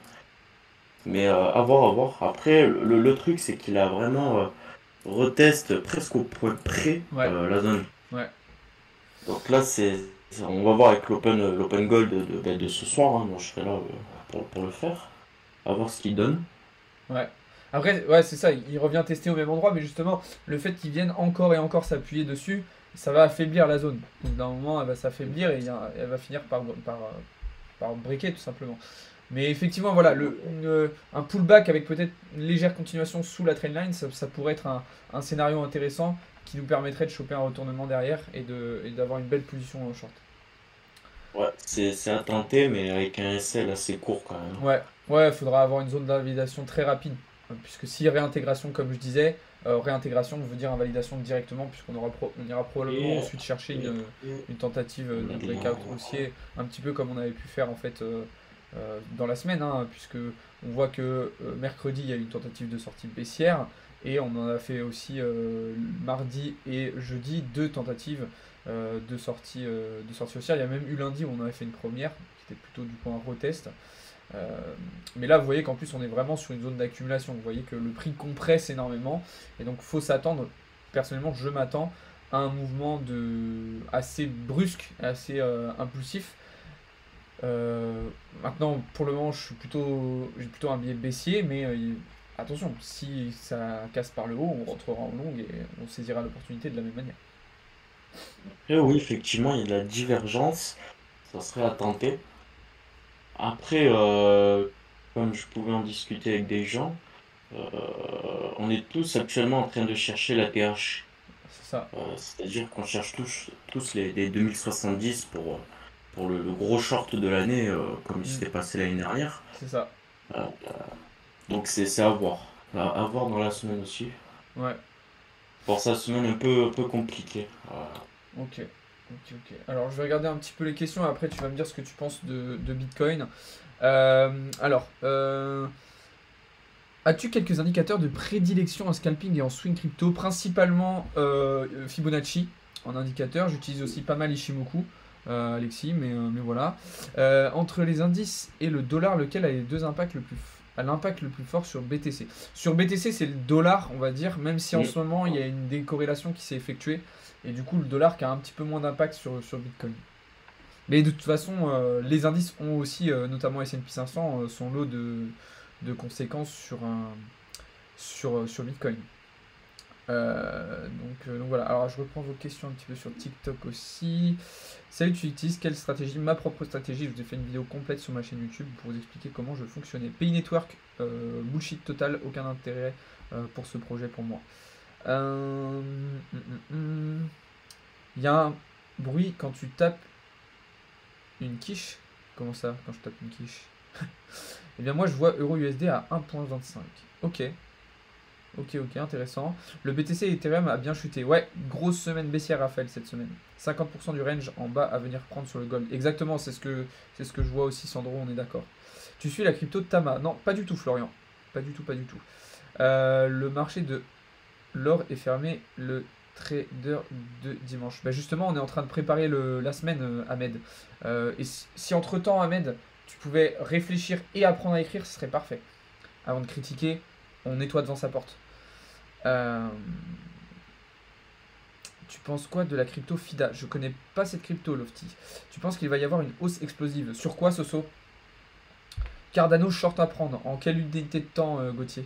Mais à voir, à voir. Après, le truc, c'est qu'il a vraiment retest presque au point près Ouais, la zone. ouais, Donc là, on va voir avec l'Open Gold de ce soir. Hein. Moi, je serai là pour le faire. À voir ce qu'il donne. ouais. Après, ouais, c'est ça, il revient tester au même endroit, mais justement, le fait qu'il vienne encore et encore s'appuyer dessus, ça va affaiblir la zone. Donc d'un moment, elle va s'affaiblir et elle va finir par breaker tout simplement. Mais effectivement, voilà, un pullback avec peut-être une légère continuation sous la trendline, ça pourrait être un scénario intéressant qui nous permettrait de choper un retournement derrière et d'avoir une belle position en short. Ouais, c'est à tenter, mais avec un SL assez court quand même. Ouais, ouais, il faudra avoir une zone d'invalidation très rapide. Puisque si réintégration, comme je disais, réintégration veut dire invalidation directement, on ira probablement Et, ensuite chercher et une, après, une tentative on de a des breakout marrons. haussier, un petit peu comme on avait pu faire en fait dans la semaine, hein, puisque on voit que mercredi, il y a une tentative de sortie baissière, et on en a fait aussi mardi et jeudi deux tentatives de sortie haussière. Il y a même eu lundi où on avait fait une première, qui était plutôt du coup un retest. Euh, mais là, vous voyez qu'en plus, on est vraiment sur une zone d'accumulation. Vous voyez que le prix compresse énormément, et donc faut s'attendre. Personnellement, je m'attends à un mouvement assez brusque, assez impulsif. Maintenant, pour le moment, j'ai plutôt un biais baissier, mais attention, si ça casse par le haut, on rentrera en longue et on saisira l'opportunité de la même manière. Et oui, effectivement, il y a de la divergence. Ça serait à tenter. Après, comme je pouvais en discuter avec des gens, euh, on est tous actuellement en train de chercher la TH. C'est ça. C'est-à-dire qu'on cherche tous les 2070 pour le gros short de l'année, comme il Mm, s'était passé l'année dernière. c'est ça. Euh, donc c'est à voir. À voir dans la semaine aussi. Ouais. Pour sa semaine un peu compliquée. Ok. Ok, ok. Alors, je vais regarder un petit peu les questions. Après, tu vas me dire ce que tu penses de Bitcoin. Alors, as-tu quelques indicateurs de prédilection en scalping et en swing crypto, principalement Fibonacci en indicateur. J'utilise aussi pas mal Ishimoku, Alexis, mais voilà. Entre les indices et le dollar, lequel a les deux impacts a l'impact le plus fort sur BTC? Sur BTC, c'est le dollar, on va dire, même si en Mm. ce moment il y a une décorrélation qui s'est effectuée, et du coup le dollar qui a un petit peu moins d'impact sur Bitcoin. Mais de toute façon, les indices ont aussi, notamment S&P 500, son lot de conséquences sur Bitcoin. Donc voilà, alors je reprends vos questions un petit peu sur TikTok aussi. Salut, tu utilises quelle stratégie? Ma propre stratégie, je vous ai fait une vidéo complète sur ma chaîne YouTube pour vous expliquer comment je fonctionnais. Pay Network, bullshit total, aucun intérêt pour ce projet pour moi. Il y a un bruit quand tu tapes une quiche. Comment ça, quand je tape une quiche? Eh bien moi je vois EURUSD à 1.25. Ok. Ok, ok, intéressant. Le BTC et Ethereum a bien chuté. Ouais, grosse semaine baissière, Raphaël, cette semaine. 50% du range en bas à venir prendre sur le gold. Exactement, c'est ce que je vois aussi, Sandro, on est d'accord. Tu suis la crypto Tama? Non, pas du tout, Florian. Pas du tout, pas du tout. Le marché de l'or est fermé le trader de dimanche. Bah justement, on est en train de préparer la semaine, Ahmed. Et si entre-temps, Ahmed, tu pouvais réfléchir et apprendre à écrire, ce serait parfait. Avant de critiquer, on nettoie devant sa porte. Euh, Tu penses quoi de la crypto FIDA? Je connais pas cette crypto, Lofty. Tu penses qu'il va y avoir une hausse explosive? Sur quoi, Soso? Cardano short à prendre. En quelle unité de temps, Gauthier?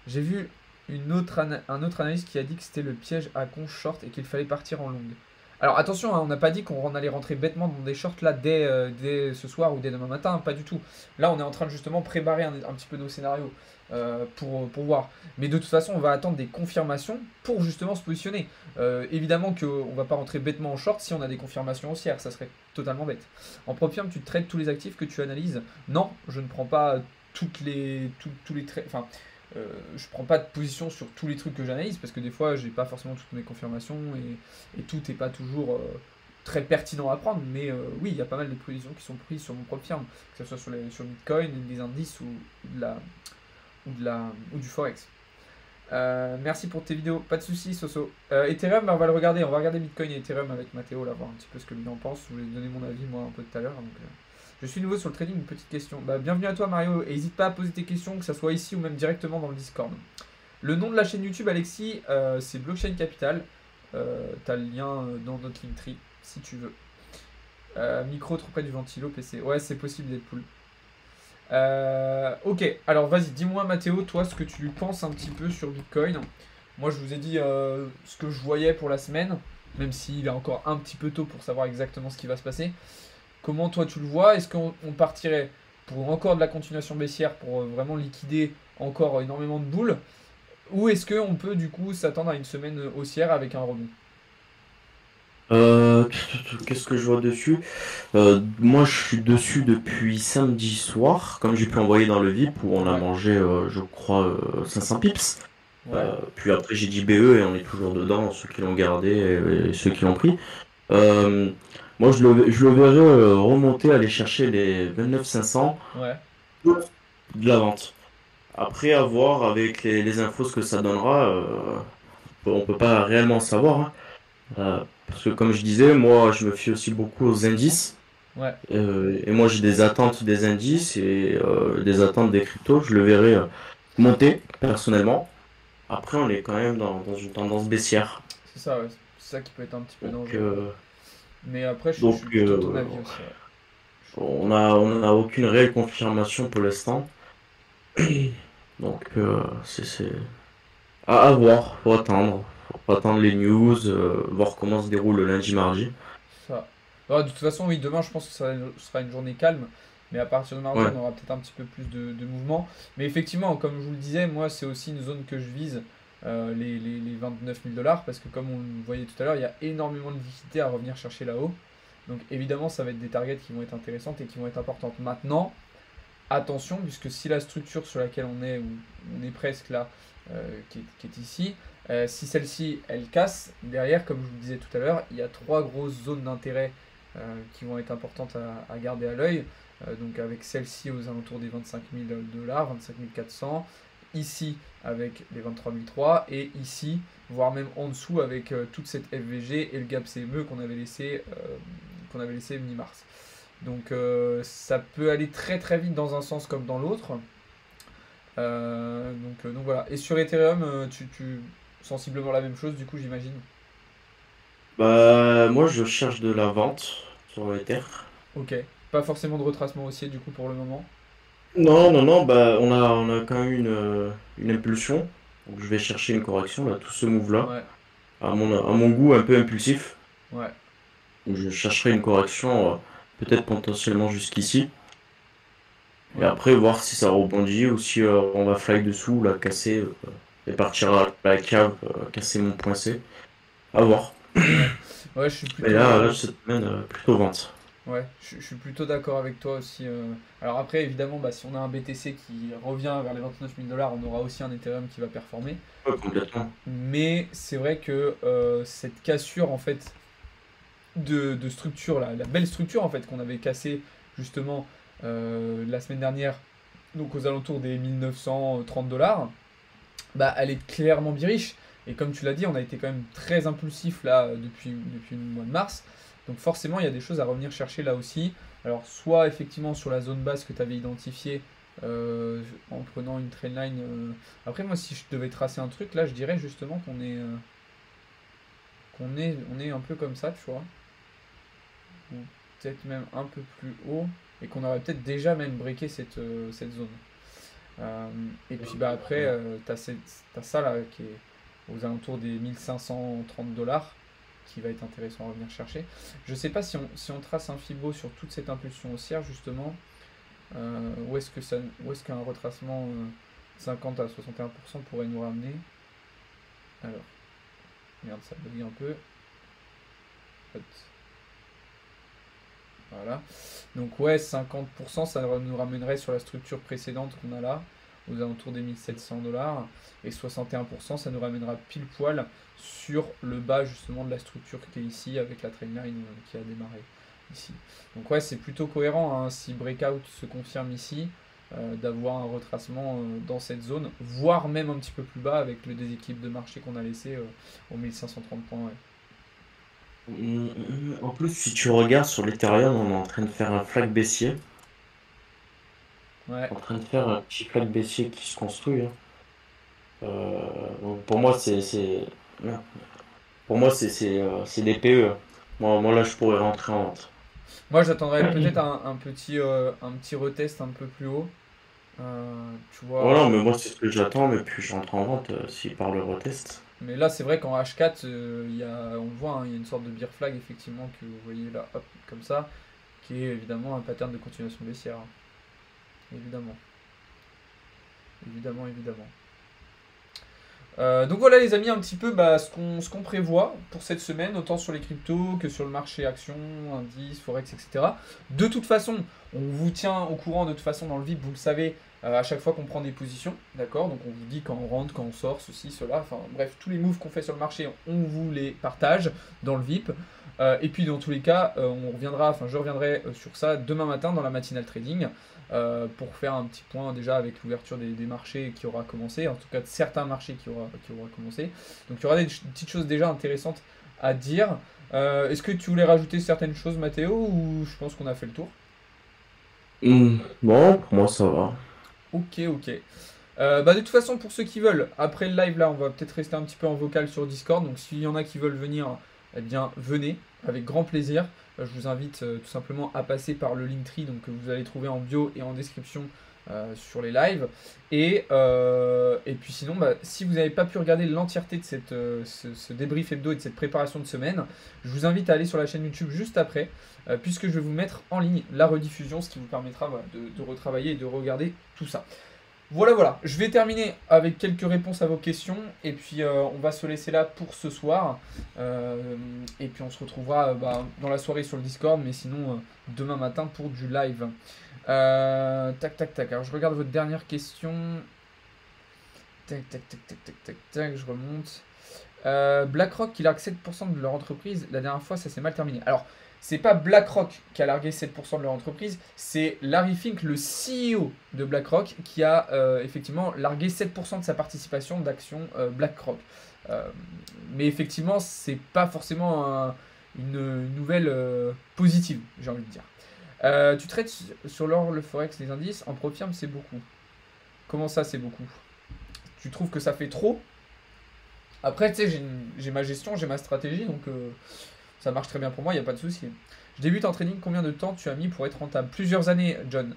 J'ai vu un autre analyste qui a dit que c'était le piège à con short et qu'il fallait partir en longue. Alors attention, hein, on n'a pas dit qu'on allait rentrer bêtement dans des shorts là dès ce soir ou dès demain matin, pas du tout. Là, on est en train de justement préparer un petit peu nos scénarios pour voir. Mais de toute façon, on va attendre des confirmations pour justement se positionner. Évidemment qu'on ne va pas rentrer bêtement en short si on a des confirmations haussières, ça serait totalement bête. En Propium, tu traites tous les actifs que tu analyses? Non, je ne prends pas tous les traits. Enfin, je prends pas de position sur tous les trucs que j'analyse parce que des fois j'ai pas forcément toutes mes confirmations et tout n'est pas toujours très pertinent à prendre, mais oui, il y a pas mal de positions qui sont prises sur mon propre firme, que ce soit sur Bitcoin, des indices ou du Forex. Merci pour tes vidéos, pas de soucis, Soso. Ethereum, on va le regarder, on va regarder Bitcoin et Ethereum avec Mathéo, là, voir un petit peu ce que lui en pense. Je voulais donner mon avis moi un peu tout à l'heure. Je suis nouveau sur le trading, une petite question. Bienvenue à toi, Mario, et n'hésite pas à poser tes questions, que ce soit ici ou même directement dans le Discord. Le nom de la chaîne YouTube, Alexis, c'est Blockchain Capital. T'as le lien dans notre Linktree, si tu veux. Micro trop près du ventilo, PC. Ouais, c'est possible, Deadpool. Ok, alors vas-y, dis-moi, Mathéo, toi, ce que tu penses un petit peu sur Bitcoin. Moi, je vous ai dit ce que je voyais pour la semaine, même s'il est encore un petit peu tôt pour savoir exactement ce qui va se passer. Comment toi tu le vois? Est-ce qu'on partirait pour encore de la continuation baissière pour vraiment liquider encore énormément de boules? Ou est-ce qu'on peut du coup s'attendre à une semaine haussière avec un rebond? Euh, Qu'est-ce que je vois dessus? Moi, je suis dessus depuis samedi soir, comme j'ai pu envoyer dans le VIP où on a Ouais, mangé, je crois, 500 pips. ouais, Puis après, j'ai dit BE et on est toujours dedans, ceux qui l'ont gardé et ceux qui l'ont pris. Euh, Moi, je le verrais remonter, aller chercher les 29 500 Ouais, de la vente. Après, à voir avec les infos ce que ça donnera, on peut pas réellement savoir, hein. Parce que comme je disais, moi, je me fie aussi beaucoup aux indices. ouais. Et moi, j'ai des attentes des indices et des attentes des cryptos. Je le verrais monter, personnellement. Après, on est quand même dans une tendance baissière. C'est ça, ouais. C'est ça qui peut être un petit peu Donc, dangereux. euh, Mais après, je donc suis plutôt de ton avis aussi, ouais. on a aucune réelle confirmation pour l'instant. Donc, c'est à voir. Faut attendre. Faut attendre les news, voir comment se déroule le lundi, mardi. Ça. Bah, de toute façon, oui, demain, je pense que ça sera une journée calme. Mais à partir de mardi, Ouais. on aura peut-être un petit peu plus de mouvement. Mais effectivement, comme je vous le disais, moi, c'est aussi une zone que je vise, les 29 000 dollars. Parce que comme on le voyait tout à l'heure, il y a énormément de liquidités à revenir chercher là-haut. Donc évidemment, ça va être des targets qui vont être intéressantes et qui vont être importantes. Maintenant, attention, puisque si la structure sur laquelle on est, ou on est presque là, qui est ici, si celle-ci, elle casse, derrière, comme je vous le disais tout à l'heure, il y a trois grosses zones d'intérêt qui vont être importantes à garder à l'œil. Donc avec celle-ci aux alentours des 25 000 dollars, 25 400, ici avec les 23 300, et ici, voire même en dessous avec toute cette FVG et le gap CME qu'on avait laissé mi-mars. Donc ça peut aller très très vite dans un sens comme dans l'autre. Donc voilà. Et sur Ethereum, tu sensiblement la même chose, du coup, j'imagine. Bah, moi, je cherche de la vente sur Ether. Ok. Pas forcément de retracement haussier, du coup, pour le moment. Non, non, non, bah, on a quand même une impulsion. Donc, je vais chercher une correction, là, tout ce move-là. Ouais, À mon goût, un peu impulsif. ouais. Donc, je chercherai une correction, peut-être potentiellement jusqu'ici. Et Ouais. après, voir si ça rebondit ou si on va fly dessous, là, casser, et partir à la cave, casser mon point C. À voir. Ouais. Ouais, je suis Mais là, plutôt. cette semaine, plutôt vente. Ouais, je suis plutôt d'accord avec toi aussi. Alors après, évidemment, bah, si on a un BTC qui revient vers les 29 000 dollars, on aura aussi un Ethereum qui va performer. Ouais, complètement. Mais c'est vrai que cette cassure, en fait, de structure, la belle structure, en fait, qu'on avait cassée, justement, la semaine dernière, donc aux alentours des 1930 dollars, bah, elle est clairement biriche. Et comme tu l'as dit, on a été quand même très impulsif là depuis le mois de mars. Donc forcément, il y a des choses à revenir chercher là aussi. Alors soit effectivement sur la zone basse que tu avais identifiée en prenant une trendline. Après moi, si je devais tracer un truc, là je dirais justement qu'on est un peu comme ça, tu vois. Ou peut-être même un peu plus haut. Et qu'on aurait peut-être déjà même breaké cette zone. Euh, et puis bah après, t'as ça là qui est aux alentours des 1530 dollars qui va être intéressant à revenir chercher. Je sais pas si on trace un Fibo sur toute cette impulsion haussière justement, où est-ce qu'un retracement 50 à 61% pourrait nous ramener. Alors, merde, ça bug un peu. Hop. Voilà. Donc ouais, 50%, ça nous ramènerait sur la structure précédente qu'on a là, aux alentours des 1700 dollars. Et 61%, ça nous ramènera pile poil sur le bas justement de la structure qui est ici, avec la trendline qui a démarré ici. Donc ouais, c'est plutôt cohérent, hein, si breakout se confirme ici, d'avoir un retracement dans cette zone, voire même un petit peu plus bas avec le déséquilibre de marché qu'on a laissé aux 1530 points. Ouais. En plus, si tu regardes sur l'Ethereum, on est en train de faire un flag baissier. Ouais. En train de faire un petit flag baissier qui se construit, hein. Donc pour moi, merde. Pour moi, c'est des PE. Moi, là, je pourrais rentrer en vente. Moi, j'attendrais peut-être un petit retest un peu plus haut. Tu Voilà, vois. mais moi, c'est ce que j'attends, mais puis je rentre en vente s'il part le retest. Mais là, c'est vrai qu'en H4, on le voit, hein, il y a une sorte de bear flag, effectivement, que vous voyez là, hop, comme ça, qui est évidemment un pattern de continuation baissière, hein. Évidemment. Évidemment, évidemment. Donc voilà les amis, un petit peu bah, ce qu'on prévoit pour cette semaine, autant sur les cryptos que sur le marché actions, indices, forex, etc. De toute façon, on vous tient au courant de toute façon dans le VIP, vous le savez, à chaque fois qu'on prend des positions, d'accord. Donc on vous dit quand on rentre, quand on sort, ceci, cela, enfin bref, tous les moves qu'on fait sur le marché, on vous les partage dans le VIP. Et puis dans tous les cas, je reviendrai sur ça demain matin dans la matinale trading pour faire un petit point déjà avec l'ouverture des marchés qui aura commencé, en tout cas de certains marchés qui aura commencé. Donc il y aura des petites choses déjà intéressantes à dire. Est-ce que tu voulais rajouter certaines choses, Mathéo, ou je pense qu'on a fait le tour? Bon, pour moi ça va. Ok, ok. De toute façon, pour ceux qui veulent, après le live là, on va peut-être rester un petit peu en vocal sur Discord. Donc s'il y en a qui veulent venir, eh bien venez, avec grand plaisir. Je vous invite tout simplement à passer par le Linktree, donc que vous allez trouver en bio et en description sur les lives. Et puis sinon, si vous n'avez pas pu regarder l'entièreté de ce débrief hebdo et de cette préparation de semaine, je vous invite à aller sur la chaîne YouTube juste après, puisque je vais vous mettre en ligne la rediffusion, ce qui vous permettra de retravailler et de regarder tout ça. Voilà. Je vais terminer avec quelques réponses à vos questions. Et puis, on va se laisser là pour ce soir. Et puis, on se retrouvera dans la soirée sur le Discord. Mais sinon, demain matin pour du live. Tac. Alors, je regarde votre dernière question. Tac. Je remonte. BlackRock qui largue 7% de leur entreprise. La dernière fois, ça s'est mal terminé. Alors, c'est pas BlackRock qui a largué 7% de leur entreprise, c'est Larry Fink, le CEO de BlackRock, qui a effectivement largué 7% de sa participation d'action BlackRock. Mais effectivement, c'est pas forcément une nouvelle positive, j'ai envie de dire. Tu traites sur l'or, le forex, les indices, en pro-firme, c'est beaucoup. Comment ça, c'est beaucoup? Tu trouves que ça fait trop? Après, tu sais, j'ai ma gestion, j'ai ma stratégie, donc ça marche très bien pour moi, il n'y a pas de souci. Je débute en trading, combien de temps tu as mis pour être rentable? Plusieurs années, John.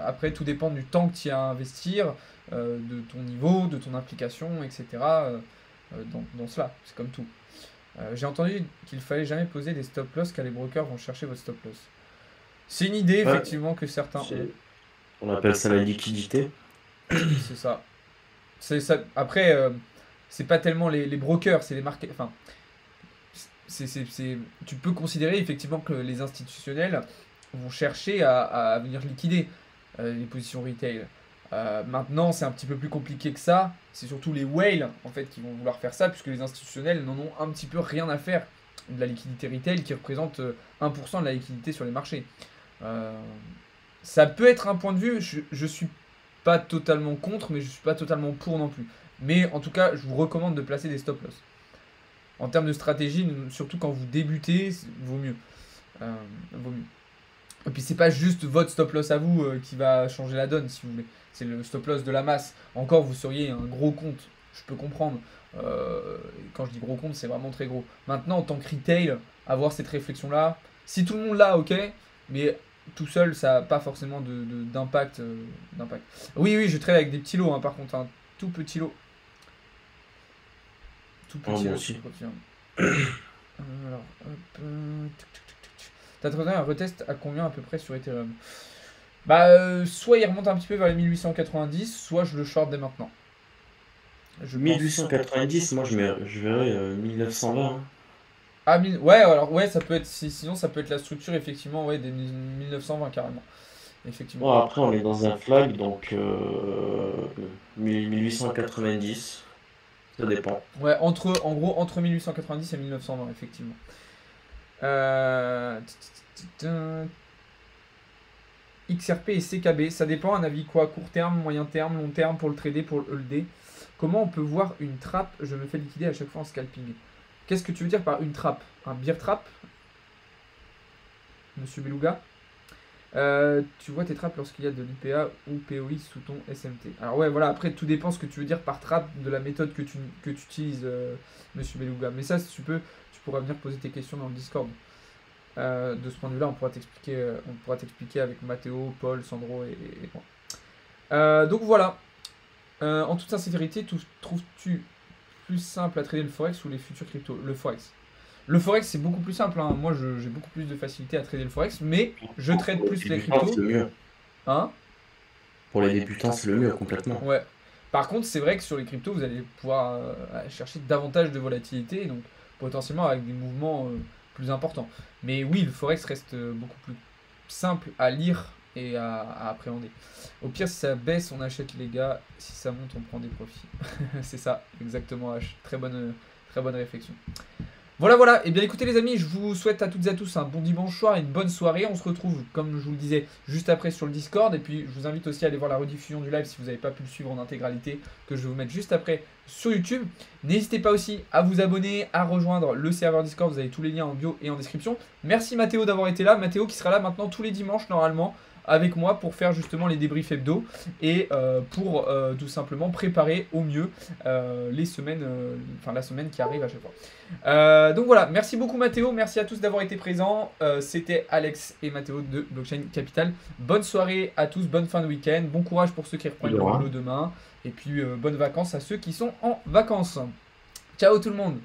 Après, tout dépend du temps que tu as à investir, de ton niveau, de ton implication, etc. Dans cela, c'est comme tout. J'ai entendu qu'il fallait jamais poser des stop-loss car les brokers vont chercher votre stop-loss. C'est une idée, Ouais, effectivement, que certains ont. on appelle ça la liquidité. C'est ça. C'est ça. Après, c'est pas tellement les brokers, c'est les marques. Enfin, tu peux considérer effectivement que les institutionnels vont chercher à venir liquider les positions retail. Maintenant, c'est un petit peu plus compliqué que ça. C'est surtout les whales en fait qui vont vouloir faire ça, puisque les institutionnels n'en ont un petit peu rien à faire de la liquidité retail qui représente 1% de la liquidité sur les marchés. Ça peut être un point de vue, je suis pas totalement contre, mais je suis pas totalement pour non plus. Mais en tout cas, je vous recommande de placer des stop loss. En termes de stratégie, surtout quand vous débutez, vaut mieux. Vaut mieux. Et puis c'est pas juste votre stop loss à vous qui va changer la donne, si vous voulez. C'est le stop loss de la masse. Encore, vous seriez un gros compte, je peux comprendre. Quand je dis gros compte, c'est vraiment très gros. Maintenant, en tant que retail, avoir cette réflexion-là, si tout le monde l'a, ok, mais tout seul, ça n'a pas forcément d'impact. Oui, je trade avec des petits lots, hein, par contre, un tout petit lot. Tout petit Moi lot, aussi. alors, hop. T'as trouvé un retest à combien à peu près sur Ethereum? Soit il remonte un petit peu vers les 1890, soit je le short dès maintenant. Je pense. 1890, moi je verrais 1920. Ah, ouais, alors ouais, ça peut être. Sinon, ça peut être la structure, effectivement, ouais, des 1920 carrément. Effectivement. Bon, après, on est dans un flag, donc 1890, ça dépend. Ouais, en gros, entre 1890 et 1920, effectivement. XRP et CKB, ça dépend, un avis quoi? Court terme, moyen terme, long terme pour le trader, pour le holder. Comment on peut voir une trappe? Je me fais liquider à chaque fois en scalping. Qu'est-ce que tu veux dire par une trappe? Un bear trap? Monsieur Beluga? Tu vois tes trappes lorsqu'il y a de l'IPA ou POI sous ton SMT. Alors ouais, voilà, après tout dépend ce que tu veux dire par trappe, de la méthode que tu utilises, Monsieur Beluga. Mais ça, si tu pourras venir poser tes questions dans le Discord. De ce point de vue-là, on pourra t'expliquer avec Mathéo, Paul, Sandro et moi. Donc voilà. En toute sincérité, trouves-tu plus simple à trader le forex ou les futurs cryptos? Le forex. Le forex, c'est beaucoup plus simple, hein. Moi, j'ai beaucoup plus de facilité à trader le forex, mais je trade Pour les plus les débutants, cryptos. c'est le mieux. Hein? Pour les débutants, c'est le mieux, complètement. Ouais. Par contre, c'est vrai que sur les cryptos, vous allez pouvoir chercher davantage de volatilité, donc potentiellement avec des mouvements plus importants. Mais oui, le forex reste beaucoup plus simple à lire et à appréhender. Au pire, si ça baisse, on achète les gars. Si ça monte, on prend des profits. C'est ça, exactement, H. Très bonne réflexion. Voilà, voilà. Et bien écoutez les amis, je vous souhaite à toutes et à tous un bon dimanche soir et une bonne soirée. On se retrouve, comme je vous le disais, juste après sur le Discord. Et puis je vous invite aussi à aller voir la rediffusion du live si vous n'avez pas pu le suivre en intégralité, que je vais vous mettre juste après sur YouTube. N'hésitez pas aussi à vous abonner, à rejoindre le serveur Discord. Vous avez tous les liens en bio et en description. Merci Mathéo d'avoir été là. Mathéo qui sera là maintenant tous les dimanches normalement, avec moi pour faire justement les débriefs hebdo et pour tout simplement préparer au mieux les semaines, la semaine qui arrive à chaque fois. Donc voilà, merci beaucoup Mathéo, merci à tous d'avoir été présents. C'était Alex et Mathéo de Blockchain Capital. Bonne soirée à tous, bonne fin de week-end, bon courage pour ceux qui reprennent le boulot demain et puis bonnes vacances à ceux qui sont en vacances. Ciao tout le monde.